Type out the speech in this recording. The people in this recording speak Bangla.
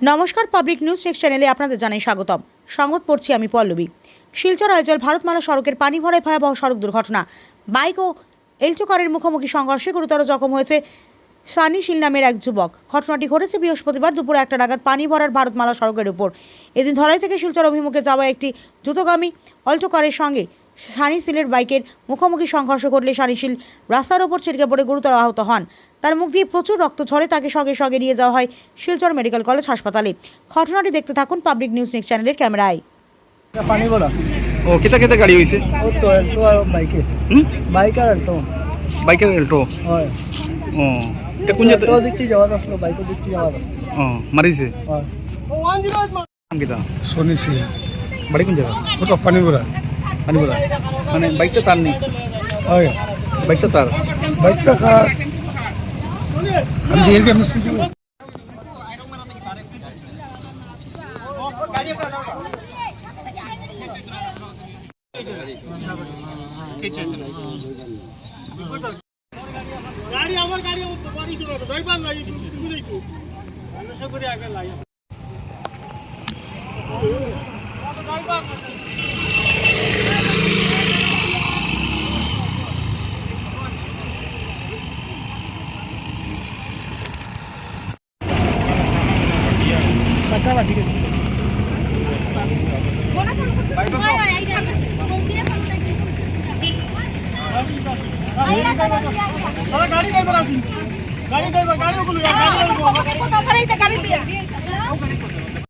নমস্কার, পাবলিক নিউজ টেক্স চ্যানেলে আপনাদের জানাই স্বাগতম। সংবাদ পড়ছি আমি পল্লবী। শিলচর আইজল ভারতমালা সড়কের পানি ভরায় ভয়াবহ সড়ক দুর্ঘটনা। বাইক ও এল্টো কারের মুখোমুখি সংঘর্ষে গুরুতর জখম হয়েছে সানি শীল নামের এক যুবক। ঘটনাটি ঘটেছে বৃহস্পতিবার দুপুরে 1টা নাগাদ পানি ভরার ভারতমালা সড়কের উপর। এদিন ধলাই থেকে শিলচর অভিমুখে যাওয়া একটি দ্রুতগামী অল্টো কারের সঙ্গে সানি শীলের বাইকের মুখোমুখি সংঘর্ষ ঘটলে সানি শীল রাস্তার ওপর ছিটকে পড়ে গুরুতর আহত হন। তার মুখ দিয়ে প্রচুর রক্ত ঝরে তাকে সঙ্গে সঙ্গে নিয়ে যাওয়া হয় শিলচর মেডিকেল কলেজ হাসপাতালে। ঘটনাটি দেখতে থাকুন পাবলিক নিউজ নেক্সট চ্যানেলের ক্যামেরায়। पानी बोला ओ कितना कितना गाड़ी हुई से वो तो अल्टो और बाइक है बाइक और अल्टो बाइक अल्टो হয় ओ এটা কোন জায়গা अल्टो दिखती जावा আসলো বাইকও দিকটি যাওয়া আসলো ও মারিছে হয় নাম কিটা सोनी सिंह বাড়ি কোন জায়গা वो तो पानीपुरा পানিপুরা মানে বাইকটা তার নেই है বাইকটা তার बाइक का साथ हम देर के मुश्किल गाड़ी আমার গাড়ি বাড়ি চলে তো ড্রাইভার নাই তুমি নাই তো আশা করি আগে লাই সাকা লাগি গেছে গাড়ি ড্রাইভার আছে গাড়ি ড্রাইভার গাড়ি ওগুলো গাড়ি